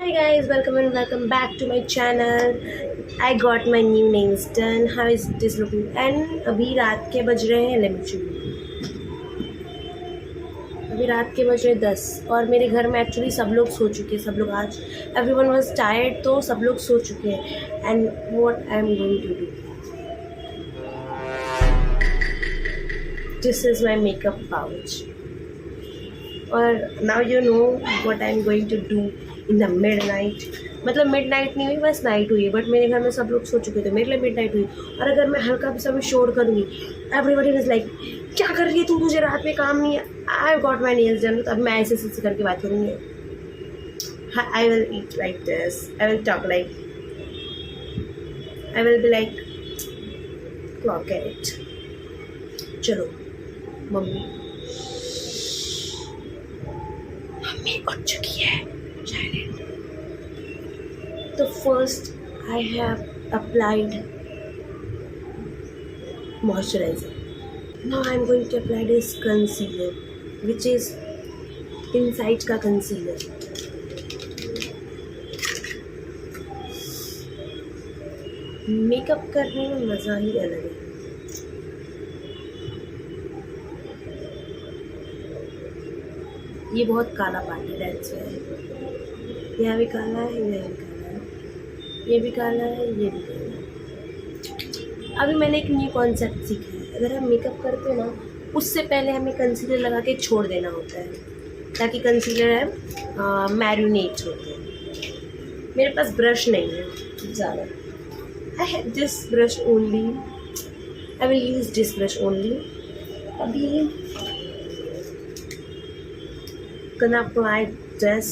Hi guys, welcome and welcome back to my channel. I got my new nails done. How is this looking? And अभी रात के बज रहे हैं, let me show you. अभी रात के बज रहे 10 और मेरे घर में एक्चुअली सब लोग सो चुके हैं. सब लोग आज everyone was tired, तो सब लोग सो चुके हैं. And what I am going to do? This is my makeup pouch. और now you know what I am going to do in the midnight. मतलब मिडनाइट नहीं हुई, बस नाइट हुई. बट मेरे घर में सब लोग सो चुके थे, मेरे लिए मिडनाइट हुई. और अगर मैं हल्का भी सब शोर करूँगी, एवरीबडी वाज लाइक क्या कर रही है तू, तुझे रात में काम नहीं है. I got my nails done. तो अब मैं ऐसे ऐसे करके बात करूँगी. I will eat like this, I will talk like, I will be like clock it. चलो मम्मी उठ चुकी है. तो first I have applied moisturiser. Now I am going to apply this concealer which is inside का concealer. Makeup करने में मज़ा ही अलग है. ये बहुत काला पार्ट है, दैट्स व्हाई. यह भी काला है, यह भी काला है, ये भी काला है, ये भी काला है. अभी मैंने एक न्यू कॉन्सेप्ट सीखा है. अगर हम मेकअप करते हैं ना, उससे पहले हमें कंसीलर लगा के छोड़ देना होता है ताकि कंसीलर है मैरिनेट होते हैं. मेरे पास ब्रश नहीं है ज़्यादा. I have this brush only. I will use this brush only. अभी gonna apply this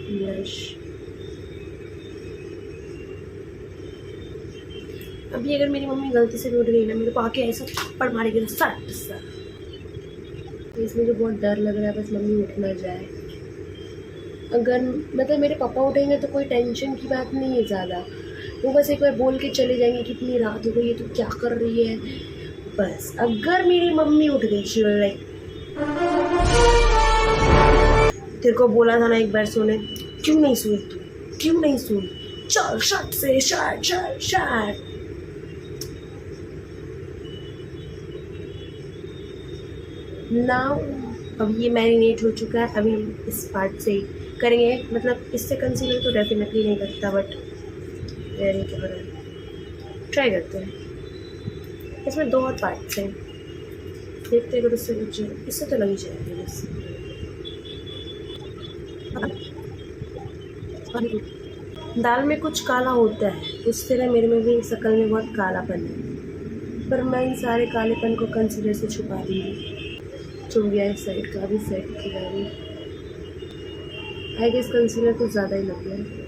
blush. अभी अगर मेरी मम्मी गलती से भी उठ गई ना, मेरे को आके ऐसा थप्पड़ मारेगी सट सा. इसमें जो बहुत डर लग रहा है, बस मम्मी उठ ना जाए. अगर मतलब मेरे पापा उठेंगे तो कोई टेंशन की बात नहीं है ज़्यादा. वो बस एक बार बोल के चले जाएंगे कि इतनी रात हो गई है, तो क्या कर रही है. बस अगर मेरी मम्मी उठ गई, शी वाज लाइक तेरे को बोला था ना एक बार सोने, क्यों नहीं सोई तू, क्यों नहीं सोई, चल शट से शट शट शट. नाउ अब ये मैरिनेट हो चुका है. अभी इस पार्ट से करेंगे. मतलब इससे कंसीलर तो डेफिनेटली नहीं करता, बट ट्राई करते हैं. इसमें दो और पार्ट्स हैं, देखते हैं. अगर उससे कुछ इससे तो लग ही जाएगा. बस दाल में कुछ काला होता है, उस तरह मेरे में भी शक्ल में बहुत कालापन है, पर मैं इन सारे कालेपन को कंसीलर से छुपा दूँगी. छुप गया इस साइड का, भी साइड की गाड़ी. आई गेस कंसीलर कुछ ज़्यादा ही लग गया.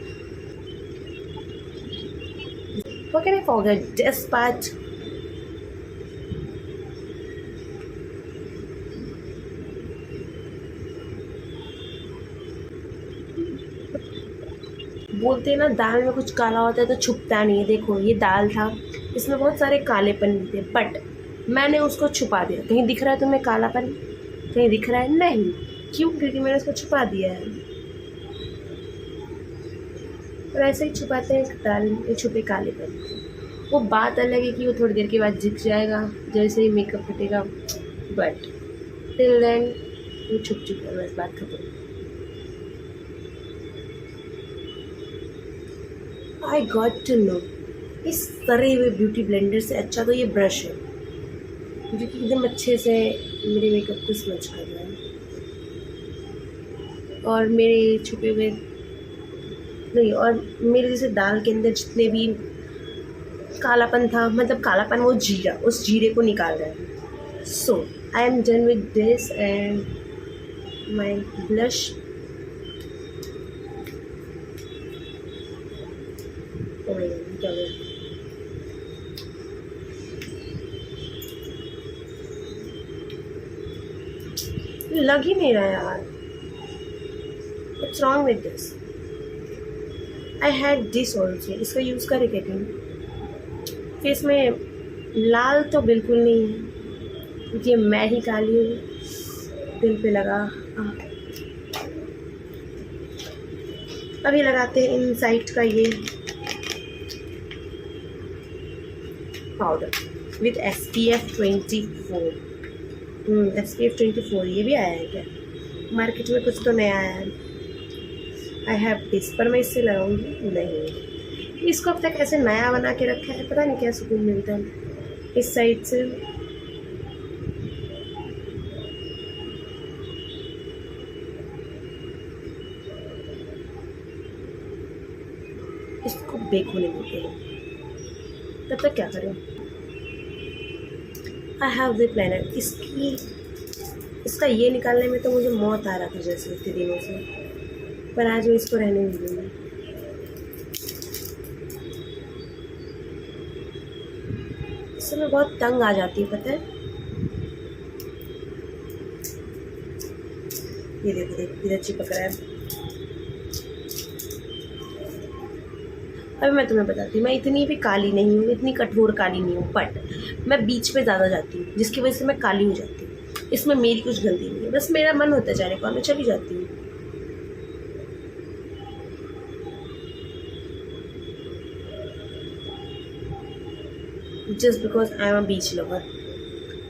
How can I forget this part? बोलते हैं ना दाल में कुछ काला होता है तो छुपता नहीं है. देखो ये दाल था, इसमें बहुत सारे कालेपन भी थे, बट मैंने उसको छुपा दिया. कहीं दिख रहा है तुम्हें कालापन? कहीं दिख रहा है? नहीं. क्यों? क्योंकि मैंने उसको छुपा दिया है. और ऐसे ही छुपाते हैं दाल में छुपे कालेपन. वो बात अलग है कि वो थोड़ी देर के बाद दिख जाएगा जैसे ही मेकअप हटेगा, बट टिल देन वो छुप चुका है. बस बात खत्म. आई गॉट टू नो, इस तरे हुए ब्यूटी ब्लेंडर से अच्छा तो ये ब्रश है, जो कि एकदम अच्छे से मेरे मेकअप को स्मच कर रहा है. और मेरे छुपे हुए नहीं, और मेरे जैसे दाल के अंदर जितने भी कालापन था, मतलब कालापन वो जीरा, उस जीरे को निकाल रहा है. So I am done with this and my blush. क्या हुआ? लग ही नहीं रहा यार. What's wrong with this? I had this also. इसका यूज़ करे क्या कहीं? फेस में लाल तो बिल्कुल नहीं है, क्योंकि मैं ही काली हूँ. दिल पे लगा। अभी लगाते हैं इनसाइट का ये पाउडर विथ SPF 24। SPF 24 ये भी आया है क्या? मार्केट में कुछ तो नया आया है। आई हैव दिस, पर मैं इससे लगाऊंगी नहीं। इसको अब तक ऐसे नया बना के रखा है, पता नहीं क्या सुकून मिलता है इस साइड से। इसको बेक होने देते हैं, तब तक क्या करें। I have the planner. इसका ये निकालने में तो मुझे मौत आ रहा था जैसे इतने दिनों से, पर आज मैं इसको रहने नहीं दूँगी। इससे मैं बहुत तंग आ जाती हूँ, पता है। ये देखो इधर चिपक रहा है। अभी मैं तुम्हें बताती हूँ, मैं इतनी भी काली नहीं हूँ, इतनी कठोर काली नहीं हूँ, बट मैं बीच पे ज़्यादा जाती हूँ जिसकी वजह से मैं काली हो जाती हूँ। इसमें मेरी कुछ गलती नहीं है, बस मेरा मन होता है जाने को, मैं चली जाती हूँ। Just because I am a beach lover.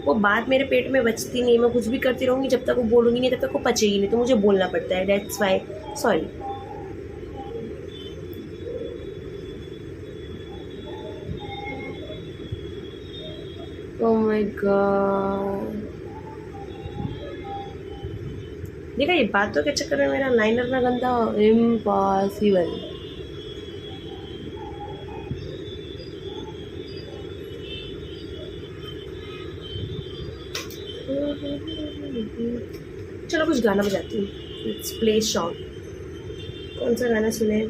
वो बात मेरे पेट में बचती नहीं, मैं कुछ भी करती रहूँगी, जब तक वो बोलूँगी नहीं तब तक वो पचेगी नहीं, तो मुझे बोलना पड़ता है। That's why sorry. Oh my God, देखा ये बातों के चक्कर में मेरा लाइनर ना गंदा हो। इम्पॉसिबल। चलो कुछ गाना बजाती हूँ। Let's play song. कौन सा गाना सुने?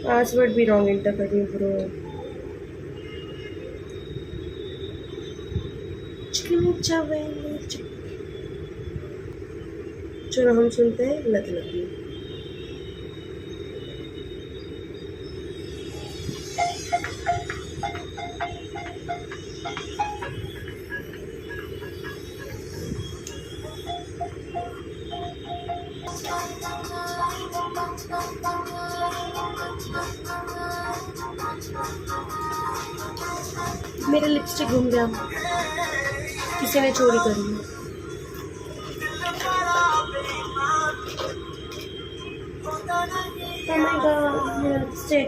पासवर्ड भी रॉन्ग एंटर कर रही हूँ ब्रो। चलो हम सुनते हैं लत लगी। मेरा लिपस्टिक घूम गया, किसी ने चोरी कर ली। Oh my God, मेरा लिपस्टिक।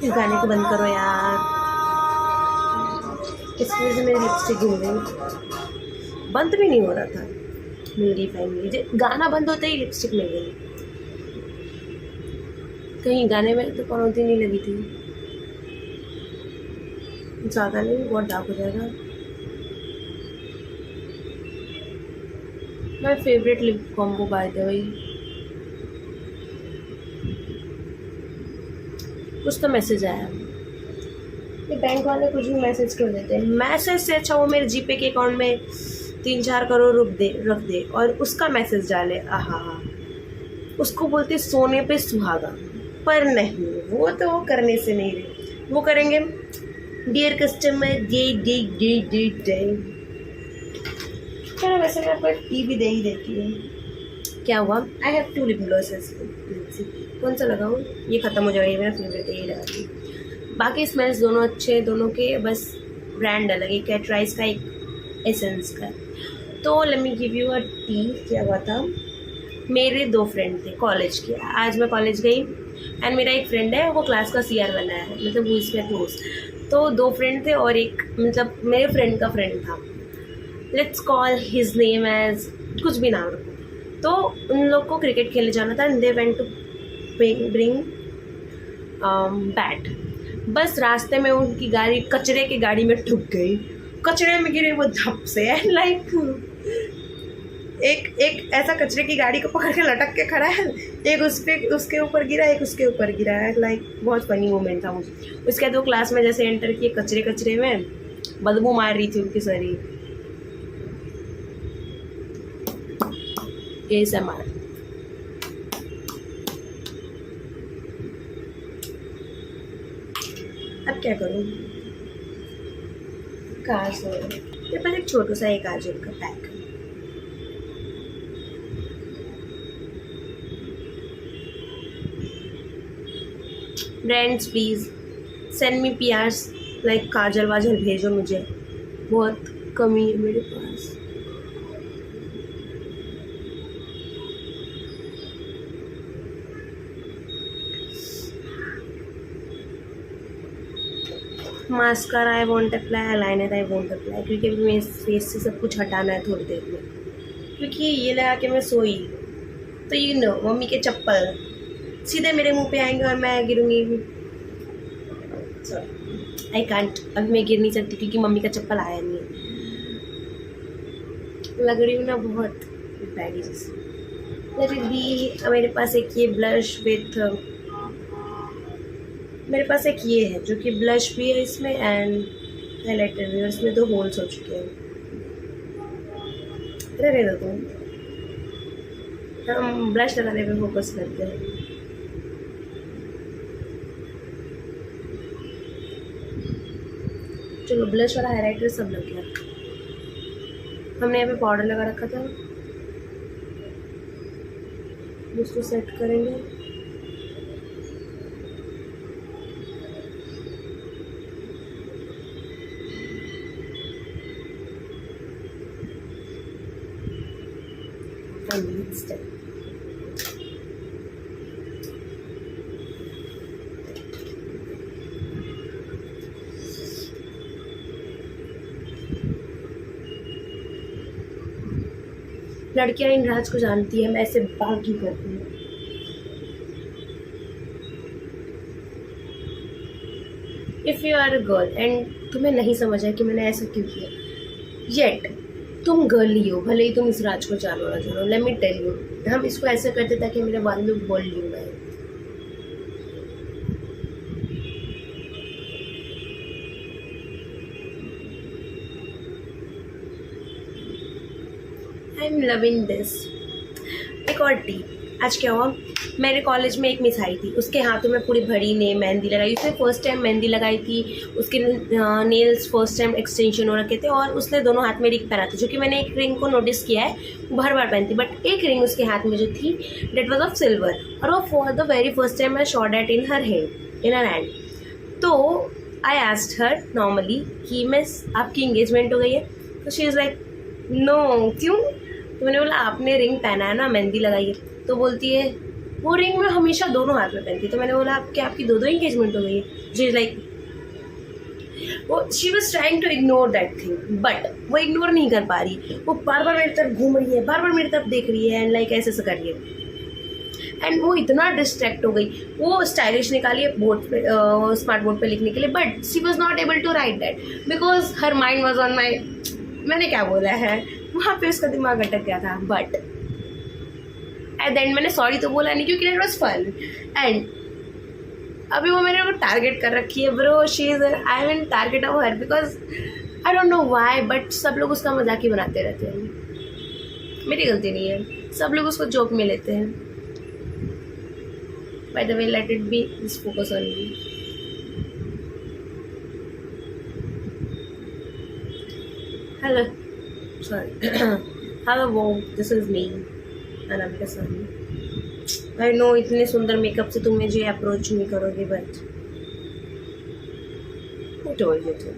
इस गाने को बंद करो यार, इसकी वजह से मेरी लिपस्टिक घूम गई। बंद भी नहीं हो रहा था। मिल गई फाइनली, गाना बंद होते ही लिपस्टिक मिल गई। कहीं गाने में तो पनौती नहीं लगी थी। ज़्यादा नहीं, बहुत डार्क हो जाएगा। My favourite lip combo by the way. कुछ तो मैसेज आया। ये बैंक वाले कुछ भी मैसेज कर देते हैं। मैसेज से अच्छा वो मेरे जीपे के अकाउंट में 3-4 करोड़ रख दे और उसका मैसेज डाले। आहा, उसको बोलते सोने पे सुहागा। पर नहीं, वो तो वो करने से नहीं रहे। वो करेंगे डियर कस्टमर डे। चलो वैसे मैं आपको टी भी दे ही देती हूँ। क्या हुआ? I have 2 lip glosses. कौन सा लगाऊँ? ये ख़त्म हो जाएगा, ये मेरा फेवरेट है, ये लगा दी। बाकी स्मेल्स दोनों अच्छे हैं, दोनों के बस ब्रांड अलग है। कैटराइज का एक एसेंस का। तो let me give you a T. क्या हुआ था, मेरे 2 फ्रेंड थे कॉलेज के। आज मैं कॉलेज गई एंड मेरा एक फ्रेंड है, वो क्लास का CR बना है, मतलब वो इसमें क्लोज। तो 2 फ्रेंड थे और एक मतलब मेरे फ्रेंड का फ्रेंड था। Let's call his name as कुछ भी नाम रखो। तो उन लोग को क्रिकेट खेलने जाना था and they went to bring bat. बस रास्ते में उनकी गाड़ी कचरे की गाड़ी में ठुक गई, कचरे में गिरे वो धप से। एंड लाइक एक ऐसा कचरे की गाड़ी को पकड़ के लटक के खड़ा है, एक उसके ऊपर गिरा, एक उसके ऊपर गिरा है। लाइक बहुत फनी मोमेंट था मुझे। उसके बाद वो क्लास में जैसे एंटर किए, कचरे में बदबू मार रही थी उनकी सारी। ASMR। अब क्या करूँ? कहाँ से मेरे पास एक छोटा सा एक काजल का पैक है। Friends please send me PRs, like kajal वाजल भेजो मुझे, बहुत कमी है मेरे पास। Mascara I want apply, eyeliner I want apply, क्योंकि अभी मेरे फेस से सब कुछ हटाना है थोड़ी देर में, क्योंकि ये लगा के मैं सोई तो यू नो मम्मी के चप्पल सीधे मेरे मुंह पे आएंगे और मैं गिरूंगी। आई कांट, अभी मैं गिर नहीं सकती क्योंकि मम्मी का चप्पल आया नहीं है। लग रही हूँ ना बहुत बैडी जैसे। Late it B. मेरे पास एक ये ब्लश विथ, मेरे पास एक ये है जो कि ब्लश भी है इसमें एंड हाईलाइटर भी है, इसमें 2 होल्स हो चुके हैं। रहने दो तुम, हम ब्लश लगाने पे फोकस करते हैं। चलो ब्लश वाला हाईलाइटर सब लग गया। हमने यहाँ पे पाउडर लगा रखा था, उसको सेट करेंगे। स्टेप लड़कियां इन राज को जानती है, मैं ऐसे बाल क्यों करती हूँ। If you are a girl and तुम्हें नहीं समझ है कि मैंने ऐसा क्यों किया, येट तुम गर्ल ही हो, भले ही तुम इस राज को जानो ना जानो, लेट मी टेल यू, हम इसको ऐसे करते ताकि मेरे बाल में वॉल्यूम आए। I am loving this. एक और टी। आज क्या हुआ, मेरे कॉलेज में एक मिस आई थी, उसके हाथों में पूरी भरी ने मेहंदी लगाई। उसने फर्स्ट टाइम मेहंदी लगाई थी, उसके नेल्स फर्स्ट टाइम एक्सटेंशन हो रखे थे और उसने दोनों हाथ में रिंग पहना था, जो कि मैंने एक रिंग को नोटिस किया है, वो हर बार पहनती, बट एक रिंग उसके हाथ में जो थी डेट वॉज ऑफ सिल्वर, और वो for the very first time I saw that in her hand. तो आई आस्क्ड हर नॉर्मली कि मिस आपकी इंगेजमेंट हो गई है, तो शी इज़ लाइक नो, क्यों? तो मैंने बोला आपने रिंग पहना है ना, मेहंदी लगाई है। तो बोलती है वो रिंग मैं हमेशा दोनों हाथ में पहनती। तो मैंने बोला क्या आपकी दो इंगेजमेंट हो गई है? जी लाइक वो she was trying to ignore that thing, but वो इग्नोर नहीं कर पा रही, वो बार बार मेरी तरफ घूम रही है, बार बार मेरी तरफ देख रही है एंड लाइक ऐसे कर रही है। एंड वो इतना डिस्ट्रैक्ट हो गई, वो स्टाइलिश निकाली है बोर्ड पे, स्मार्ट बोर्ड पे लिखने के लिए, but she was not able to write that because her mind was on my, मैंने क्या बोला है, वहाँ पे उसका दिमाग अटक गया था। बट एट द एंड मैंने सॉरी तो बोला नहीं क्योंकि इट वॉज फन। एंड अभी वो मैंने वो टारगेट कर रखी है bro, she is I mean target of her because I don't know why, but सब लोग उसका मजाक ही बनाते रहते हैं। मेरी गलती नहीं है, सब लोग उसको जोक में लेते हैं। By the way late it B, this focus on me. Hello sorry hello वो this is me Anamika Sahni. I know इतने सुंदर मेकअप से तुम मुझे अप्रोच नहीं करोगे, but who told you to?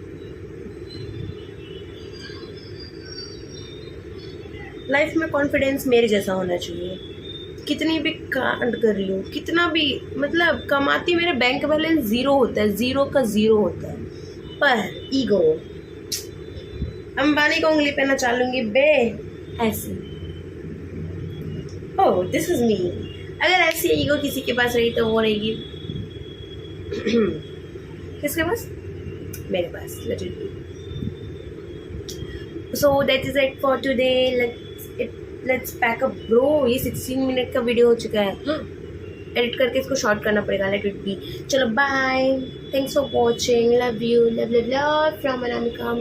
Life में कॉन्फिडेंस मेरे जैसा होना चाहिए, कितनी भी कांड कर लूँ, कितना भी मतलब कमाती, मेरा बैंक बैलेंस 0 होता है, 0 का 0 होता है, पर ईगो अंबानी को उंगली पे ना चालूंगी बे ऐसी। Oh this is me. अगर ऐसी ईगो किसी के पास रही तो वो रहेगी किसके पास? मेरे पास। So that is it for today. Let's pack up bro. ये 16 मिनट का वीडियो हो चुका है, एडिट करके इसको शॉर्ट करना पड़ेगा। Let it be. चलो bye, thanks for watching, love you, love love love from Anamika.